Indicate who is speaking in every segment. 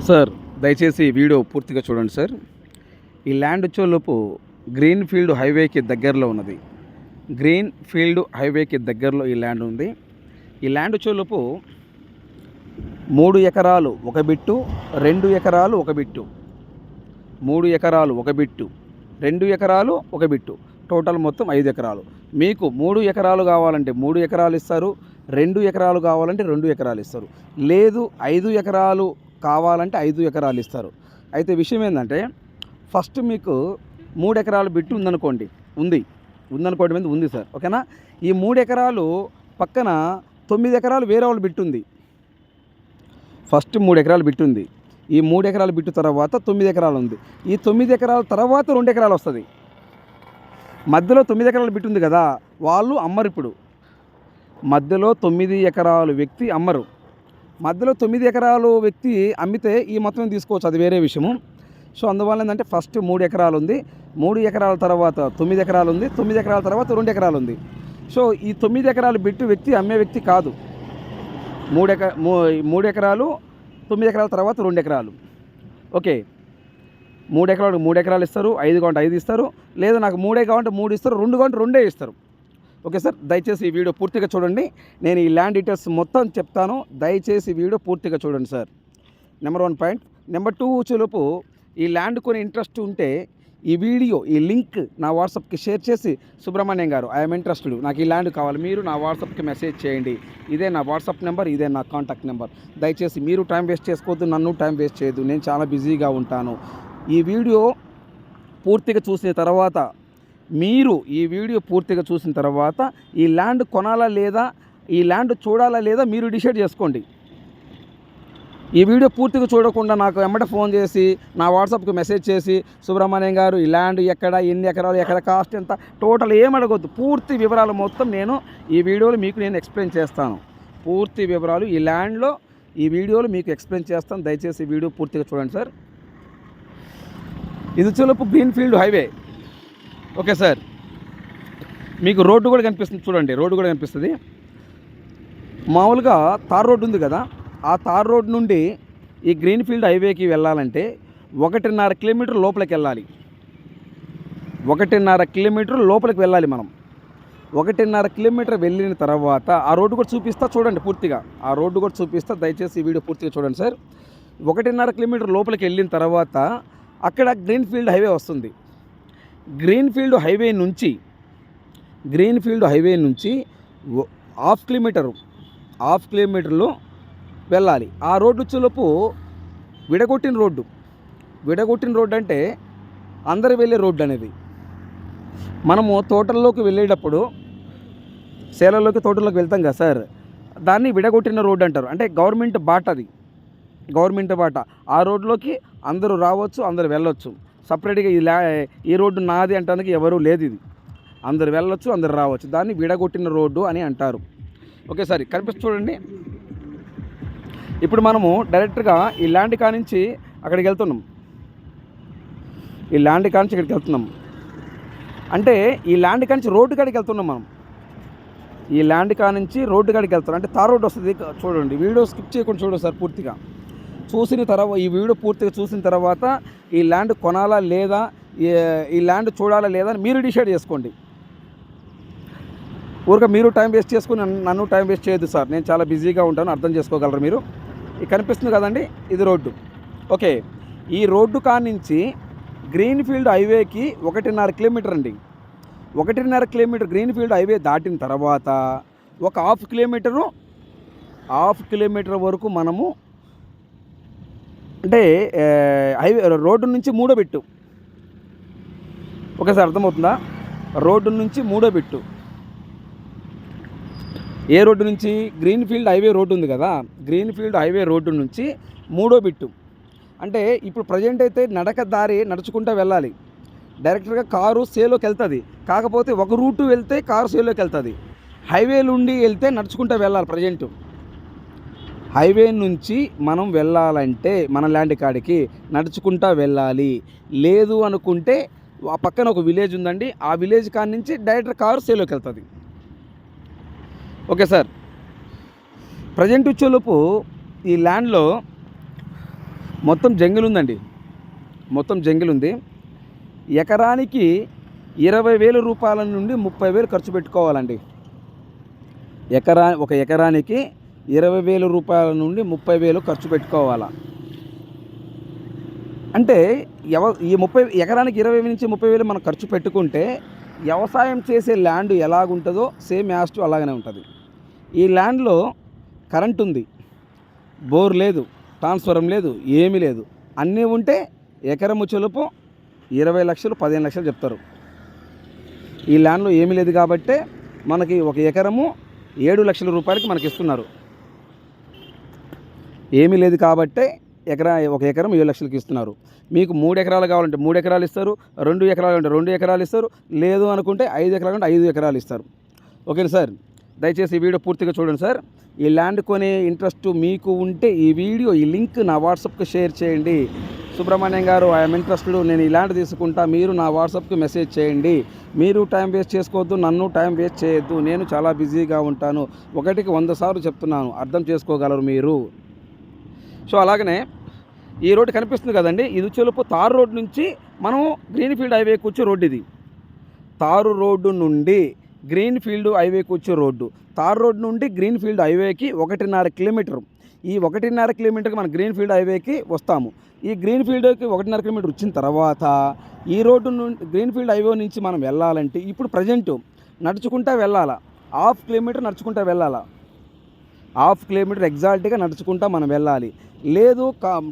Speaker 1: Sir దయచేసి video పూర్తిగా చూడండి సార్. ఈ ల్యాండ్ వచ్చేలోపు గ్రీన్ ఫీల్డ్ హైవేకి దగ్గరలో ఉన్నది. గ్రీన్ ఫీల్డ్ హైవేకి దగ్గరలో ఈ ల్యాండ్ ఉంది. ఈ ల్యాండ్ వచ్చేలోపు 3 ఎకరాలు ఒక బిట్టు, 2 ఎకరాలు ఒక బిట్టు, 3 ఎకరాలు ఒక బిట్టు, 2 ఎకరాలు ఒక బిట్టు, టోటల్ మొత్తం 5 ఎకరాలు. మీకు 3 ఎకరాలు కావాలంటే 3 ఎకరాలు ఇస్తారు, 2 ఎకరాలు కావాలంటే 2 ఎకరాలు ఇస్తారు, లేదు 5 ఎకరాలు కావాలంటే 5 ఎకరాలు ఇస్తారు. అయితే విషయం ఏంటంటే, ఫస్ట్ మీకు 3 ఎకరాల బిట్టు ఉందనుకోండి, ఉందనుకోవడం ఉంది సార్, ఓకేనా. ఈ 3 ఎకరాలు పక్కన 9 ఎకరాలు వేరే వాళ్ళు బిట్టు ఉంది. ఫస్ట్ 3 ఎకరాలు బిట్టు ఉంది. ఈ 3 ఎకరాల బిట్టు తర్వాత 9 ఎకరాలు ఉంది. ఈ 9 ఎకరాల తర్వాత 2 ఎకరాలు వస్తుంది. మధ్యలో 9 ఎకరాల బిట్టు ఉంది కదా, వాళ్ళు అమ్మరు. ఇప్పుడు మధ్యలో 9 ఎకరాలు వ్యక్తి అమ్మరు. మధ్యలో 9 ఎకరాలు వ్యక్తి అమ్మితే ఈ మొత్తం తీసుకోవచ్చు, అది వేరే విషయము. సో అందువల్ల ఏంటంటే, ఫస్ట్ 3 ఎకరాలు ఉంది, 3 ఎకరాల తర్వాత 9 ఎకరాలు ఉంది, 9 ఎకరాల తర్వాత 2 ఎకరాలు ఉంది. సో ఈ 9 ఎకరాలు బిట్టు వ్యక్తి అమ్మే వ్యక్తి కాదు. 3 ఎకరాలు, 9 ఎకరాల తర్వాత 2 ఎకరాలు. ఓకే, 3 ఎకరాలు 3 ఎకరాలు ఇస్తారు, 5 కావాలంటే 5 ఇస్తారు, లేదా నాకు 3 కావాలంటే 3 ఇస్తారు, 2 కావాలంటే 2 ఇస్తారు. ఓకే సార్, దయచేసి ఈ వీడియో పూర్తిగా చూడండి. నేను ఈ ల్యాండ్ డీటెయిల్స్ మొత్తం చెప్తాను, దయచేసి వీడియో పూర్తిగా చూడండి సార్. Number 1 point. నెంబర్ 2 వచ్చేలోపు, ఈ ల్యాండ్ కొని ఇంట్రెస్ట్ ఉంటే ఈ వీడియో, ఈ లింక్ నా వాట్సాప్కి షేర్ చేసి, సుబ్రహ్మణ్యం గారు ఐఎమ్ ఇంట్రెస్టెడ్, నాకు ఈ ల్యాండ్ కావాలి, మీరు నా వాట్సాప్కి మెసేజ్ చేయండి. ఇదే నా వాట్సాప్ నెంబర్, ఇదే నా కాంటాక్ట్ నెంబర్. దయచేసి మీరు టైం వేస్ట్ చేసుకోవద్దు, నన్ను టైం వేస్ట్ చేయొద్దు, నేను చాలా బిజీగా ఉంటాను. ఈ వీడియో పూర్తిగా చూసిన తర్వాత, ఈ ల్యాండ్ కొనాలా లేదా, ఈ ల్యాండ్ చూడాలా లేదా మీరు డిసైడ్ చేసుకోండి. ఈ వీడియో పూర్తిగా చూడకుండా నాకు వెంబడే ఫోన్ చేసి, నా వాట్సాప్కి మెసేజ్ చేసి, సుబ్రహ్మణ్యం గారు ఈ ల్యాండ్ ఎక్కడ, ఎన్ని ఎకరాలు, ఎక్కడ కాస్ట్ ఎంత, టోటల్ ఏమడగొద్దు, పూర్తి వివరాలు మొత్తం నేను ఈ వీడియోలో మీకు ఎక్స్ప్లెయిన్ చేస్తాను. పూర్తి వివరాలు ఈ ల్యాండ్లో ఈ వీడియోలో మీకు ఎక్స్ప్లెయిన్ చేస్తాను. దయచేసి ఈ వీడియో పూర్తిగా చూడండి సార్. ఇది వచ్చేలోపు green field highway. Okay sir, మీకు రోడ్డు కూడా కనిపిస్తుంది, చూడండి, రోడ్డు కూడా కనిపిస్తుంది. మామూలుగా తార్ రోడ్డు ఉంది కదా, ఆ తార్ రోడ్ నుండి ఈ గ్రీన్ ఫీల్డ్ హైవేకి వెళ్ళాలంటే 1.5 కిలోమీటర్ లోపలికి వెళ్ళాలి. 1.5 కిలోమీటర్ లోపలికి వెళ్ళాలి మనం. 1.5 కిలోమీటర్ వెళ్ళిన తర్వాత ఆ రోడ్డు కూడా చూపిస్తా, చూడండి పూర్తిగా, ఆ రోడ్డు కూడా చూపిస్తా. దయచేసి ఈ వీడియో పూర్తిగా చూడండి సార్. 1.5 కిలోమీటర్ లోపలికి వెళ్ళిన తర్వాత అక్కడ గ్రీన్ ఫీల్డ్ హైవే వస్తుంది. గ్రీన్ ఫీల్డ్ హైవే నుంచి హాఫ్ కిలోమీటర్లో వెళ్ళాలి. ఆ రోడ్డు వచ్చేలోపు విడగొట్టిన రోడ్డు అంటే అందరు వెళ్ళే రోడ్డు అనేది. మనము తోటల్లోకి వెళ్ళేటప్పుడు, సేలల్లోకి తోటల్లోకి వెళ్తాం కదా సార్, దాన్ని విడగొట్టిన రోడ్డు అంటారు. అంటే గవర్నమెంట్ బాట. ఆ రోడ్లోకి అందరూ రావచ్చు, అందరూ వెళ్ళొచ్చు. సపరేట్గా ఈ రోడ్డు నాది అంటానికి ఎవరూ లేదు. ఇది అందరు వెళ్ళొచ్చు, అందరు రావచ్చు. దాన్ని విడగొట్టిన రోడ్డు అని అంటారు. ఓకే సార్, కనిపిస్తుంది చూడండి. ఇప్పుడు మనము డైరెక్ట్గా ఈ ల్యాండ్ కానించి అక్కడికి వెళ్తున్నాం. అంటే ఈ ల్యాండ్ కానించి రోడ్డు కాడికి వెళ్తున్నాం మనం. ఈ ల్యాండ్ కానించి రోడ్డు కాడికి వెళ్తున్నాం, అంటే తార్ రోడ్డు వస్తుంది. చూడండి, వీడియో స్కిప్ చేయకుండా చూడండి సార్. పూర్తిగా చూసిన తర్వాత, ఈ వీడియో పూర్తిగా చూసిన తర్వాత ఈ ల్యాండ్ కొనాలా లేదా, ఈ ల్యాండ్ చూడాలా లేదా అని మీరు డిసైడ్ చేసుకోండి. ఊరిక మీరు టైం వేస్ట్ చేసుకుని నన్ను టైం వేస్ట్ చేయొద్దు సార్, నేను చాలా బిజీగా ఉంటాను, అర్థం చేసుకోగలరు మీరు. ఇది కనిపిస్తుంది కదండి, ఇది రోడ్డు. ఓకే, ఈ రోడ్డు కానించి గ్రీన్ ఫీల్డ్ హైవేకి 1.5 కిలోమీటర్ అండి. 1.5 కిలోమీటర్ గ్రీన్ ఫీల్డ్ హైవే దాటిన తర్వాత ఒక హాఫ్ కిలోమీటర్ వరకు మనము, అంటే హైవే రోడ్డు నుంచి 3వ బిట్టు. ఓకే సార్, అర్థమవుతుందా? రోడ్డు నుంచి 3వ బిట్టు. ఏ రోడ్డు నుంచి? గ్రీన్ ఫీల్డ్ హైవే రోడ్డు ఉంది కదా, గ్రీన్ ఫీల్డ్ హైవే రోడ్డు నుంచి 3వ బిట్టు. అంటే ఇప్పుడు ప్రజెంట్ అయితే నడుచుకుంటూ వెళ్ళాలి. డైరెక్ట్గా కారు సేలోకి వెళ్తుంది. కాకపోతే ఒక రూటు వెళ్తే కారు సేలోకి వెళ్తుంది. హైవే నుండి వెళ్తే నడుచుకుంటూ వెళ్ళాలి. ప్రజెంటు హైవే నుంచి మనం వెళ్ళాలంటే మన ల్యాండ్ కాడికి నడుచుకుంటూ వెళ్ళాలి. లేదు అనుకుంటే ఆ పక్కన ఒక విలేజ్ ఉందండి, ఆ విలేజ్ కాడి నుంచి డైరెక్ట్ కారు సేలోకి వెళ్తుంది. ఓకే సార్, ప్రజెంట్ వచ్చేలోపు ఈ ల్యాండ్లో మొత్తం జంగిల్ ఉందండి, మొత్తం జంగిల్ ఉంది. ఎకరానికి 20,000 రూపాయల నుండి 30,000 ఖర్చు పెట్టుకోవాలండి. ఒక ఎకరానికి 20,000 రూపాయల నుండి 30,000 ఖర్చు పెట్టుకోవాలా. అంటే ఈ ఎకరానికి 20 నుంచి 30,000 మనం ఖర్చు పెట్టుకుంటే వ్యవసాయం చేసే ల్యాండ్ ఎలాగుంటుందో సేమ్ యాజ్ టు అలాగనే ఉంటుంది. ఈ ల్యాండ్లో కరెంట్ ఉంది, బోర్ లేదు, ట్రాన్స్ఫార్మర్ లేదు, ఏమీ లేదు. అన్నీ ఉంటే ఎకరము చొలుపు 20 లక్షలు 15 లక్షలు చెప్తారు. ఈ ల్యాండ్లో ఏమీ లేదు కాబట్టే మనకి ఒక ఎకరము 7 లక్షల రూపాయలకి మనకి ఇస్తున్నారు. ఏమీ లేదు కాబట్టే ఒక ఎకరం 7 లక్షలకి ఇస్తున్నారు. మీకు 3 ఎకరాలు కావాలంటే 3 ఎకరాలు ఇస్తారు, 2 ఎకరాలు అంటే 2 ఎకరాలు ఇస్తారు, లేదు అనుకుంటే 5 ఎకరాలు అంటే 5 ఎకరాలు ఇస్తారు. ఓకేనా సార్? దయచేసి ఈ వీడియో పూర్తిగా చూడండి సార్. ఈ ల్యాండ్ కొనే ఇంట్రెస్ట్ మీకు ఉంటే ఈ లింక్ నా వాట్సాప్కి షేర్ చేయండి. సుబ్రహ్మణ్యం గారు, ఐఎమ్ ఇంట్రెస్టెడ్, నేను ఈ ల్యాండ్ తీసుకుంటా, మీరు నా వాట్సాప్కి మెసేజ్ చేయండి. మీరు టైం వేస్ట్ చేసుకోవద్దు, నన్ను టైం వేస్ట్ చేయొద్దు, నేను చాలా బిజీగా ఉంటాను. 1కి 100 సార్లు చెప్తున్నాను, అర్థం చేసుకోగలరు మీరు. సో అలాగనే ఈ రోడ్డు కనిపిస్తుంది కదండి, ఇది వచ్చేలోపు తారు రోడ్డు నుంచి మనం గ్రీన్ఫీల్డ్ హైవేకి వచ్చే రోడ్డు. ఇది తారు రోడ్డు నుండి గ్రీన్ఫీల్డ్ హైవేకి వచ్చే రోడ్డు. తారు రోడ్డు నుండి గ్రీన్ఫీల్డ్ హైవేకి 1.5 కిలోమీటర్. ఈ 1.5 కిలోమీటర్కి మనం గ్రీన్ఫీల్డ్ హైవేకి వస్తాము. ఈ గ్రీన్ఫీల్డ్కి 1.5 కిలోమీటర్ వచ్చిన తర్వాత ఈ రోడ్డు నుండి గ్రీన్ఫీల్డ్ హైవే నుంచి మనం వెళ్ళాలంటే ఇప్పుడు ప్రజెంట్ నడుచుకుంటా వెళ్ళాలా, 1/2 కిలోమీటర్ నడుచుకుంటా వెళ్ళాలా. 1/2 కిలోమీటర్ ఎగ్జాక్ట్గా నడుచుకుంటా మనం వెళ్ళాలి. లేదు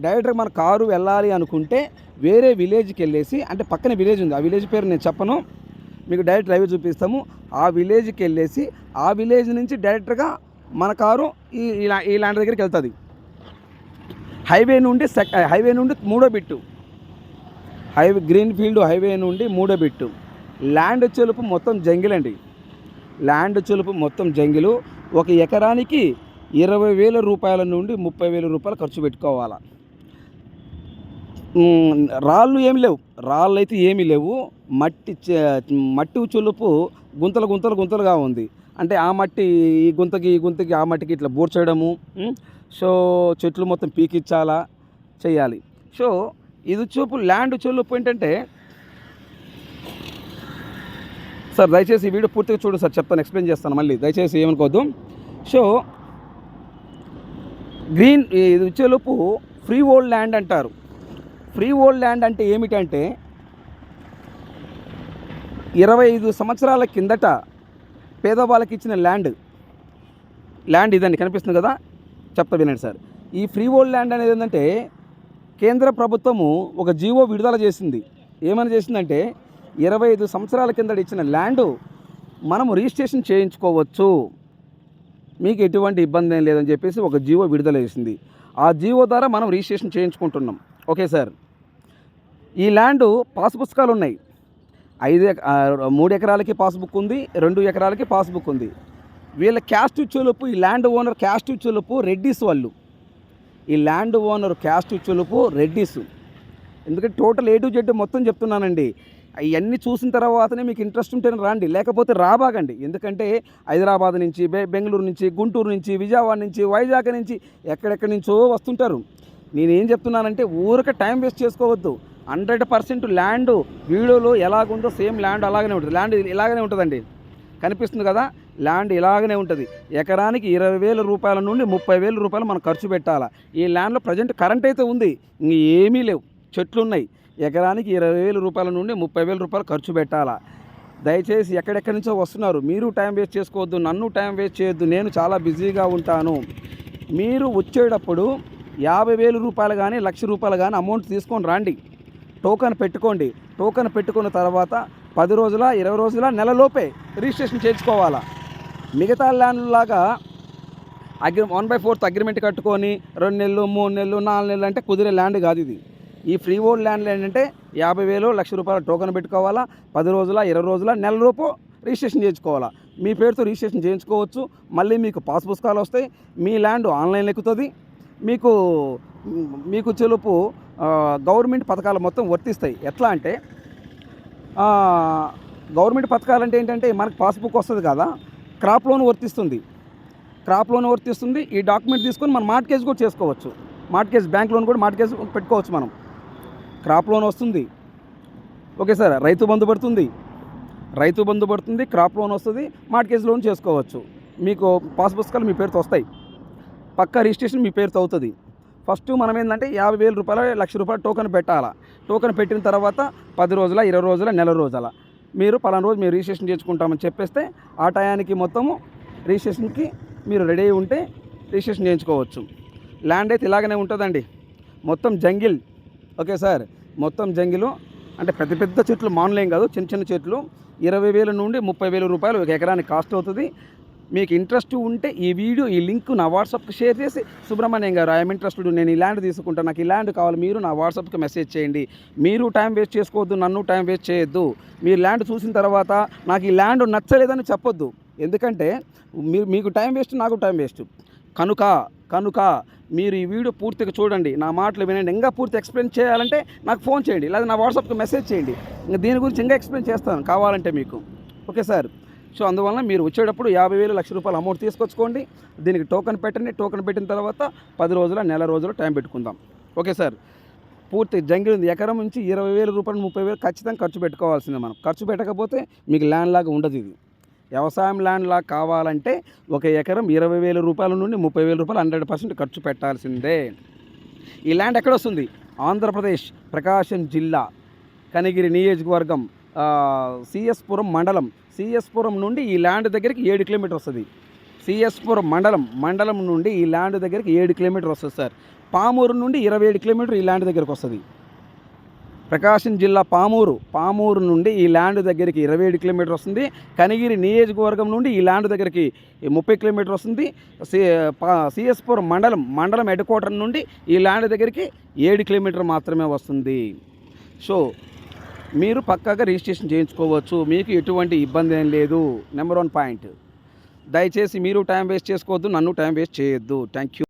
Speaker 1: డైరెక్ట్గా మన కారు వెళ్ళాలి అనుకుంటే వేరే విలేజ్కి వెళ్ళేసి, అంటే పక్కన విలేజ్ ఉంది, ఆ విలేజ్ పేరు నేను చెప్పను, మీకు డైరెక్ట్ హైవే చూపిస్తాము. ఆ విలేజ్కి వెళ్ళేసి ఆ విలేజ్ నుంచి డైరెక్ట్గా మన కారు ఈ ల్యాండ్ దగ్గరికి వెళ్తుంది. హైవే నుండి మూడో బిట్టు, గ్రీన్ఫీల్డ్ హైవే నుండి మూడో బిట్టు. ల్యాండ్ చెలుపు మొత్తం జంగిల్ అండి, ల్యాండ్ చెలుపు మొత్తం జంగిలు. ఒక ఎకరానికి 20,000 రూపాయల నుండి 30,000 రూపాయలు ఖర్చు పెట్టుకోవాలా. రాళ్ళు ఏమి లేవు, రాళ్ళు అయితే ఏమీ లేవు. మట్టి చెలుపు గుంతలుగా ఉంది. అంటే ఆ మట్టి ఈ గుంతకి ఆ మట్టికి ఇట్లా బూర్చడము. సో చెట్లు మొత్తం పీకిచ్చాలా, చేయాలి. సో ఇది చూపు ల్యాండ్ చెలుపు ఏంటంటే, సార్ దయచేసి ఈ వీడియో పూర్తిగా చూడండి సార్, చెప్తాను, ఎక్స్ప్లెయిన్ చేస్తాను మళ్ళీ, దయచేసి ఏమనుకోవద్దు. సో ఇది వచ్చేలోపు ఫ్రీ హోల్డ్ ల్యాండ్ అంటారు. ఫ్రీ హోల్డ్ ల్యాండ్ అంటే ఏమిటంటే 25 సంవత్సరాల కిందట పేదవాళ్ళకి ఇచ్చిన ల్యాండ్ ఇదండి, కనిపిస్తుంది కదా, చెప్తా వినండి సార్. ఈ ఫ్రీ హోల్డ్ ల్యాండ్ అనేది ఏంటంటే కేంద్ర ప్రభుత్వము ఒక జీవో విడుదల చేసింది. ఏమని చేసిందంటే 25 సంవత్సరాల కిందట ఇచ్చిన ల్యాండ్ మనము రిజిస్ట్రేషన్ చేయించుకోవచ్చు, మీకు ఎటువంటి ఇబ్బంది ఏం లేదని చెప్పేసి ఒక జీవో విడుదల చేసింది. ఆ జీవో ద్వారా మనం రిజిస్ట్రేషన్ చేయించుకుంటున్నాం. Okay sir. ఈ ల్యాండ్ పాస్ పుస్తకాలు ఉన్నాయి. 3 ఎకరాలకి పాస్బుక్ ఉంది, 2 ఎకరాలకి పాస్బుక్ ఉంది. వీళ్ళ క్యాస్ట్ ఇచ్చేలోపు, ఈ ల్యాండ్ ఓనర్ క్యాస్ట్ ఇచ్చేలోపు రెడ్డిస్ వాళ్ళు. ఈ ల్యాండ్ ఓనర్ క్యాస్ట్ ఇచ్చేలోపు రెడ్డిస్. ఎందుకంటే టోటల్ A to Z మొత్తం చెప్తున్నానండి. అవన్నీ చూసిన తర్వాతనే మీకు ఇంట్రెస్ట్ ఉంటేనే రండి, లేకపోతే రాబాగండి. ఎందుకంటే హైదరాబాద్ నుంచి, బెంగళూరు నుంచి, గుంటూరు నుంచి, విజయవాడ నుంచి, వైజాగ్ నుంచి, ఎక్కడెక్కడి నుంచో వస్తుంటారు. నేనేం చెప్తున్నానంటే ఊరికే టైం వేస్ట్ చేసుకోవద్దు. 100% ల్యాండ్ వీడియోలో ఎలాగుందో సేమ్ ల్యాండ్ అలాగనే ఉంటుంది. ల్యాండ్ ఇలాగనే ఉంటుందండి, కనిపిస్తుంది కదా, ల్యాండ్ ఇలాగనే ఉంటుంది. ఎకరానికి 20,000 రూపాయల నుండి 30,000 రూపాయలు మనం ఖర్చు పెట్టాలా. ఈ ల్యాండ్లో ప్రజెంట్ కరెంట్ అయితే ఉంది, ఇంక ఏమీ లేవు, చెట్లు ఉన్నాయి. ఎకరానికి 20,000 రూపాయల నుండి 30,000 రూపాయలు ఖర్చు పెట్టాలా. దయచేసి ఎక్కడెక్కడి నుంచో వస్తున్నారు, మీరు టైం వేస్ట్ చేసుకోవద్దు, నన్ను టైం వేస్ట్ చేయొద్దు, నేను చాలా బిజీగా ఉంటాను. మీరు వచ్చేటప్పుడు 50,000 రూపాయలు కానీ 1,00,000 రూపాయలు కానీ అమౌంట్ తీసుకొని రండి. టోకెన్ పెట్టుకోండి. టోకెన్ పెట్టుకున్న తర్వాత 10 రోజుల 20 రోజుల నెలలోపే రిజిస్ట్రేషన్ చేయించుకోవాలా. మిగతా ల్యాండ్లాగా 1/4 అగ్రిమెంట్ కట్టుకొని 2 నెలలు 3 నెలలు 4 నెలలు అంటే కుదిరే ల్యాండ్ కాదు ఇది. ఈ ఫ్రీ హోల్డ్ ల్యాండ్ ఏంటంటే 50,000 1,00,000 రూపాయల టోకెన్ పెట్టుకోవాలా. 10 రోజుల 20 రోజుల నెలలోపు రిజిస్ట్రేషన్ చేయించుకోవాలా. మీ పేరుతో రిజిస్ట్రేషన్ చేయించుకోవచ్చు. మళ్ళీ మీకు పాస్ పుస్తకాలు వస్తాయి, మీ ల్యాండ్ ఆన్లైన్ ఎక్కుతుంది. మీకు చెలుపు గవర్నమెంట్ పథకాలు మొత్తం వర్తిస్తాయి. ఎట్లా అంటే గవర్నమెంట్ పథకాలు అంటే ఏంటంటే మనకు పాస్బుక్ వస్తుంది కదా, క్రాప్ లోన్ వర్తిస్తుంది. ఈ డాక్యుమెంట్ తీసుకొని మనం మార్ట్గేజ్ కూడా చేసుకోవచ్చు. మార్ట్గేజ్ బ్యాంక్ లోన్ కూడా మార్ట్గేజ్ పెట్టుకోవచ్చు మనం. క్రాప్ లోన్ వస్తుంది. ఓకే సార్, రైతు బంధు పడుతుంది, క్రాప్ లోన్ వస్తుంది, మార్ట్గేజ్ లోన్ చేసుకోవచ్చు. మీకు పాస్ పుస్తకాలు మీ పేరుతో వస్తాయి, పక్కా రిజిస్ట్రేషన్ మీ పేరుతో అవుతుంది. ఫస్ట్ మనం ఏంటంటే 50,000 రూపాయలు, ₹1,00,000 టోకెన్ పెట్టాలా. టోకెన్ పెట్టిన తర్వాత 10 రోజుల, 20 రోజుల, నెల రోజుల మీరు పలానా రోజు మీరు రిజిస్ట్రేషన్ చేసుకుంటామని చెప్పేస్తే ఆ టయానికి మొత్తము రిజిస్ట్రేషన్కి మీరు రెడీ అయి ఉంటే రిజిస్ట్రేషన్ చేయించుకోవచ్చు. ల్యాండ్ అయితే ఇలాగనే ఉంటుందండి, మొత్తం జంగిల్. ఓకే సార్, మొత్తం జంగిలు అంటే పెద్ద పెద్ద చెట్లు మానులేం కాదు, చిన్న చిన్న చెట్లు. 20,000 నుండి 30,000 రూపాయలు ఒక ఎకరానికి కాస్ట్ అవుతుంది. మీకు ఇంట్రెస్ట్ ఉంటే ఈ వీడియో, ఈ లింక్ నా వాట్సాప్కి షేర్ చేసి, సుబ్రహ్మణ్యం గారు ఐఎమ్ ఇంట్రెస్టెడ్, నేను ఈ ల్యాండ్ తీసుకుంటాను, నాకు ఈ ల్యాండ్ కావాలి, మీరు నా వాట్సాప్కి మెసేజ్ చేయండి. మీరు టైం వేస్ట్ చేసుకోవద్దు, నన్ను టైం వేస్ట్ చేయొద్దు. మీరు ల్యాండ్ చూసిన తర్వాత నాకు ఈ ల్యాండ్ నచ్చలేదని చెప్పొద్దు, ఎందుకంటే మీకు టైం వేస్ట్, నాకు టైం వేస్ట్. కనుక మీరు ఈ వీడియో పూర్తిగా చూడండి, నా మాటలు వినండి. ఇంకా పూర్తి ఎక్స్ప్లెయిన్ చేయాలంటే నాకు ఫోన్ చేయండి, లేదా నా వాట్సాప్కి మెసేజ్ చేయండి. ఇంకా దీని గురించి ఇంకా ఎక్స్ప్లెయిన్ చేస్తాను కావాలంటే మీకు. ఓకే సార్, సో అందువల్ల మీరు వచ్చేటప్పుడు 50,000, ₹1,00,000 అమౌంట్ తీసుకొచ్చుకోండి. దీనికి టోకెన్ పెట్టండి. టోకెన్ పెట్టిన తర్వాత 10 రోజుల, నెల రోజులు టైం పెట్టుకుందాం. ఓకే సార్, పూర్తి జంగిల్ ఉంది. ఎకరం నుంచి 20,000 రూపాయలు, 30,000 ఖచ్చితంగా ఖర్చు పెట్టుకోవాల్సిందే. మనం ఖర్చు పెట్టకపోతే మీకు ల్యాండ్ లాగా ఉండదు. ఇది వ్యవసాయం ల్యాండ్ లాగా కావాలంటే ఒక ఎకరం 20,000 రూపాయల నుండి 30,000 రూపాయలు 100% ఖర్చు పెట్టాల్సిందే. ఈ ల్యాండ్ ఎక్కడ వస్తుంది? ఆంధ్రప్రదేశ్, ప్రకాశం జిల్లా, కనిగిరి నియోజకవర్గం, సిఎస్పురం మండలం. సిఎస్పురం నుండి ఈ ల్యాండ్ దగ్గరికి 7 కిలోమీటర్ వస్తుంది. సిఎస్పురం మండలం నుండి ఈ ల్యాండ్ దగ్గరికి 7 కిలోమీటర్ వస్తుంది సార్. పామూరు నుండి 27 కిలోమీటర్ ఈ ల్యాండ్ దగ్గరికి వస్తుంది. ప్రకాశం జిల్లా పామూరు నుండి ఈ ల్యాండ్ దగ్గరికి 27 కిలోమీటర్ వస్తుంది. కనిగిరి నియోజకవర్గం నుండి ఈ ల్యాండ్ దగ్గరికి 30 కిలోమీటర్ వస్తుంది. సిఎస్పురం మండలం హెడ్ క్వార్టర్ నుండి ఈ ల్యాండ్ దగ్గరికి 7 కిలోమీటర్ మాత్రమే వస్తుంది. సో మీరు పక్కాగా రిజిస్ట్రేషన్ చేయించుకోవచ్చు, మీకు ఎటువంటి ఇబ్బంది ఏం లేదు. నెంబర్ 1 పాయింట్, దయచేసి మీరు టైం వేస్ట్ చేసుకోవద్దు, నన్ను టైం వేస్ట్ చేయొద్దు. Thank you.